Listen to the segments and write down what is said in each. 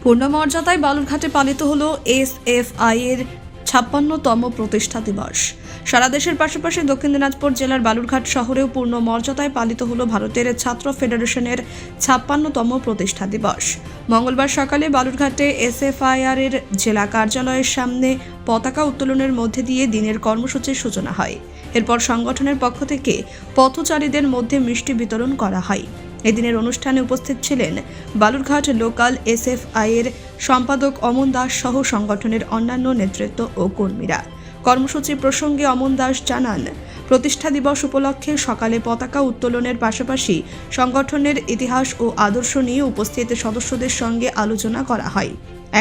পূর্ণমর্যাদায় বালুরঘাটে পালিত হলো এসএফআই এর ৫৬তম প্রতিষ্ঠা দিবস। সারা দেশের পাশাপাশি দক্ষিণ দিনাজপুর জেলার বালুরঘাট শহরেও পূর্ণ মর্যাদায় পালিত হলো ভারতের ছাত্র ফেডারেশনের ৫৬তম প্রতিষ্ঠা দিবস। মঙ্গলবার সকালে বালুরঘাটে এসএফআইআর এর জেলা কার্যালয়ের সামনে পতাকা উত্তোলনের মধ্যে দিয়ে দিনের কর্মসূচির সূচনা হয়। এরপর সংগঠনের পক্ষ থেকে পথচারীদের মধ্যে মিষ্টি বিতরণ করা হয়। এদিনের অনুষ্ঠানে উপস্থিত ছিলেন বালুরঘাট লোকাল এসএফআই এর সম্পাদক অমন দাস সহ সংগঠনের অন্যান্য নেতৃত্ব ও কর্মীরা। কর্মসূচি প্রসঙ্গে অমন দাস জানান, প্রতিষ্ঠা দিবস উপলক্ষে সকালে পতাকা উত্তোলনের পাশাপাশি সংগঠনের ইতিহাস ও আদর্শ নিয়ে উপস্থিত সদস্যদের সঙ্গে আলোচনা করা হয়।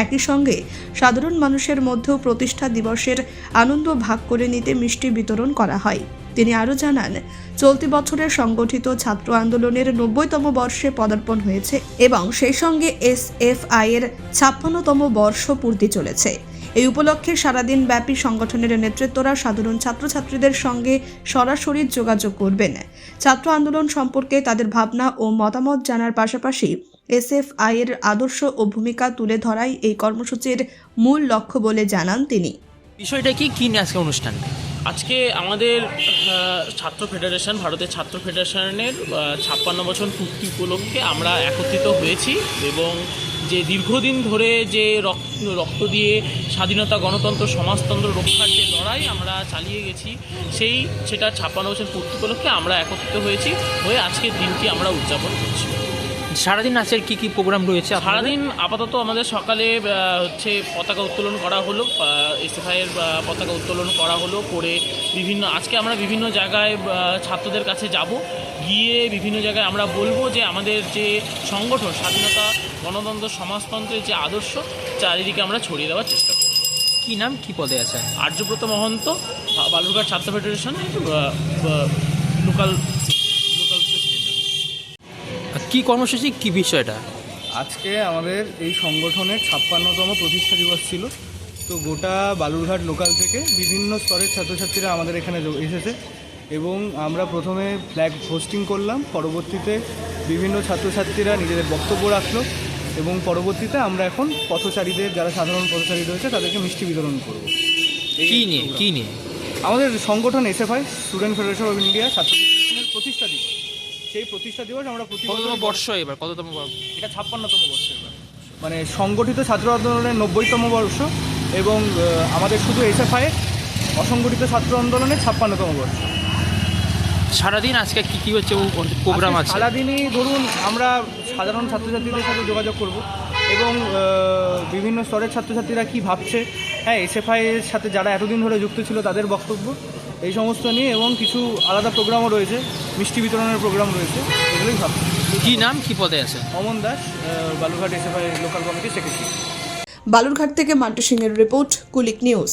একই সঙ্গে সাধারণ মানুষের মধ্যেও প্রতিষ্ঠা দিবসের আনন্দ ভাগ করে নিতে মিষ্টি বিতরণ করা হয়। তিনি আরও জানান, চলতি বছরের সংগঠিত ছাত্র আন্দোলনের ৯০তম বর্ষে পদার্পণ হয়েছে এবং সেই সঙ্গে এসএফআই এর ৫৬তম বর্ষ পূর্তি চলেছে। এই উপলক্ষে সারাদিন ব্যাপী সংগঠনের নেতৃত্বরা সাধারণ ছাত্রছাত্রীদের সঙ্গে সরাসরি যোগাযোগ করবেন। ছাত্র আন্দোলন সম্পর্কে তাদের ভাবনা ও মতামত জানার পাশাপাশি এসএফআই এর আদর্শ ও ভূমিকা তুলে ধরাই এই কর্মসূচির মূল লক্ষ্য বলে জানান তিনি। বিষয়টা কি নিয়ে আজকে অনুষ্ঠান? আজকে আমাদের ছাত্র ফেডারেশন, ভারতের ছাত্র ফেডারেশনের ৫৬ বছর পূর্তি উপলক্ষে আমরা একত্রিত হয়েছি এবং যে দীর্ঘদিন ধরে যে রক্ত দিয়ে স্বাধীনতা, গণতন্ত্র, সমাজতন্ত্র রক্ষার যে লড়াই আমরা চালিয়ে গেছি, সেটা ৫৬ বছর পূর্তি উপলক্ষে আমরা একত্রিত হয়েছি হয়ে আজকের দিনটি আমরা উদযাপন করছি। সারাদিন আজকের কি প্রোগ্রাম রয়েছে? সারাদিন আপাতত আমাদের সকালে পতাকা উত্তোলন করা হলো, এসএফআইয়ের পতাকা উত্তোলন করা হলো, করে আজকে আমরা বিভিন্ন জায়গায় ছাত্রদের কাছে যাব, গিয়ে বিভিন্ন জায়গায় আমরা বলবো যে আমাদের যে সংগঠন স্বাধীনতা, গণতন্ত্র, সমাজতন্ত্রের যে আদর্শ চারিদিকে আমরা ছড়িয়ে দেওয়ার চেষ্টা করব। কি নাম, কি পদে আছেন? আর্যব্রত মহন্ত, বালুরঘাট ছাত্র ফেডারেশন লোকাল কি কর্মসূচি, কি বিষয়টা? আজকে আমাদের এই সংগঠনের ৫৬তম প্রতিষ্ঠা দিবস ছিল। তো গোটা বালুরঘাট লোকাল থেকে বিভিন্ন স্তরের ছাত্রছাত্রীরা আমাদের এখানে এসেছে এবং আমরা প্রথমে ফ্ল্যাগ হোস্টিং করলাম, পরবর্তীতে বিভিন্ন ছাত্রছাত্রীরা নিজেদের বক্তব্য রাখলো এবং পরবর্তীতে আমরা এখন পথচারীদের, যারা সাধারণ পথচারী রয়েছে, তাদেরকে মিষ্টি বিতরণ করব। কি নিয়ে? আমাদের সংগঠন SFI, student federation of India ছাত্র ফেডারেশনের প্রতিষ্ঠা দিবস। সেই প্রতিষ্ঠা দিবস আমরা কততম বর্ষ এবার? কততম বর্ষ? এটা ৫৬তম বর্ষ, মানে সংগঠিত ছাত্র আন্দোলনের ৯০তম বর্ষ এবং আমাদের শুধু এসএফআই অসংগঠিত ছাত্র আন্দোলনের ৫৬তম বর্ষ। সারাদিন আজকে কি হচ্ছে প্রোগ্রাম আছে? সারাদিনই ধরুন আমরা সাধারণ ছাত্রছাত্রীদের সাথে যোগাযোগ করব এবং বিভিন্ন স্তরের ছাত্রছাত্রীরা কি ভাবছে, এসএফআই এর সাথে যারা এতদিন ধরে যুক্ত ছিল তাদের বক্তব্য, এই সমস্ত নিয়ে, এবং কিছু আলাদা প্রোগ্রামও রয়েছে, মিষ্টি বিতরণের প্রোগ্রাম রয়েছে, এগুলোই ভাবছি। কি নাম, কি পদে আছে? অমন দাস, বালুরঘাট এসএফআই লোকাল কমিটির সেক্রেটারি। বালুরঘাট থেকে মান্টু সিংয়ের রিপোর্ট, কুলিক নিউজ।